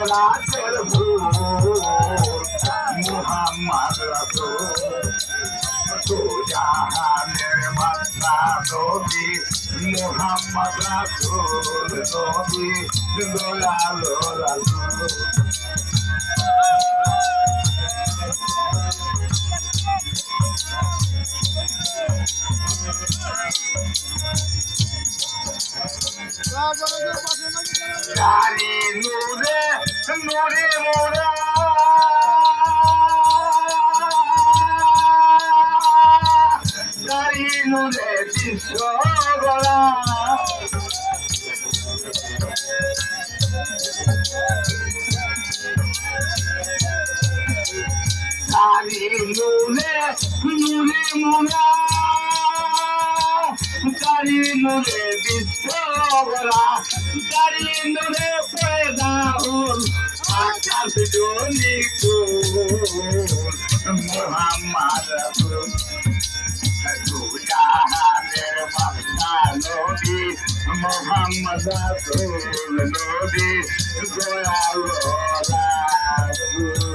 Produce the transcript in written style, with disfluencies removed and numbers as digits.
রাতের ভোর মুহাম্মদ রাসূল তো জাহানের মাতা নবী মুহাম্মদ রাসূল নবী দয়ালো রাসূল জানি নূরে নূরে মোরা জানি নূরে বিশ্ব গড়া জানি নূরে নূরে মোরা জানি নূরে বিশ্ব গড়া জানি নূরে পয়দা হল আকাশ জনি মুহাম্মদ রাসূল জাহানের মাতা নবী মুহাম্মদ রাসূল নবী দয়ালো রাসূল